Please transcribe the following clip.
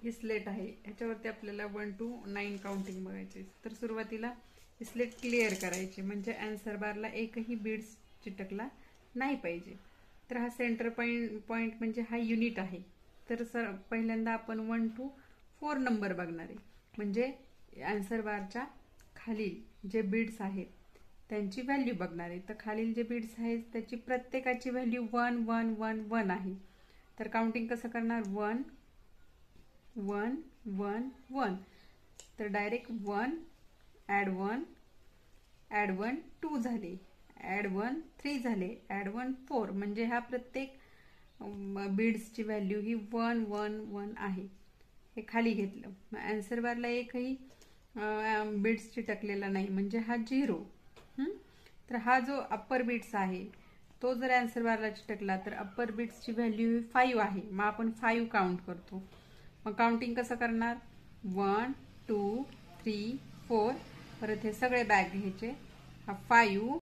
ही slate आहे, ह्याच्यावरती आपल्याला 1 to 9 काउंटिंग बघायचे. तर सुरुवातीला स्लेट क्लिअर करायचे, म्हणजे आन्सर बारला एकही बीड्स चिटकला नाही पाहिजे. तर हा सेंटर पॉइंट म्हणजे हा युनिट आहे. तर पहिल्यांदा आपण 1 to 4 नंबर बघणार आहे, म्हणजे आन्सर बारच्या खालील जे बीड्स आहेत त्यांची व्हॅल्यू बघणार आहे. तर खालील जे बीड्स आहेत त्याची प्रत्येकाची व्हॅल्यू 1 1 1 1 आहे. तर काउंटिंग कसं करणार, 1 1 1 1. तर डायरेक्ट 1 ॲड 1 ॲड 1 2 झाले, ॲड 1 3 झाले, ॲड 1 4. म्हणजे ह्या प्रत्येक बीड्सची व्हॅल्यू ही 1 1 1 आहे. हे खाली घेतलं, आन्सर बारला एकही बीड्स चिटकलेला नाही, म्हणजे हा 0. तर हा जो अप्पर बीट्स आहे तो जर आन्सर बारला चिटकला तर अप्पर बीट्सची व्हॅल्यू 5 आहे. मग आपण 5 काउंट करतो. मग काउंटिंग कसं करणार, 1 2 3 4. परत हे सगळे बॅग घ्यायचे, हा 5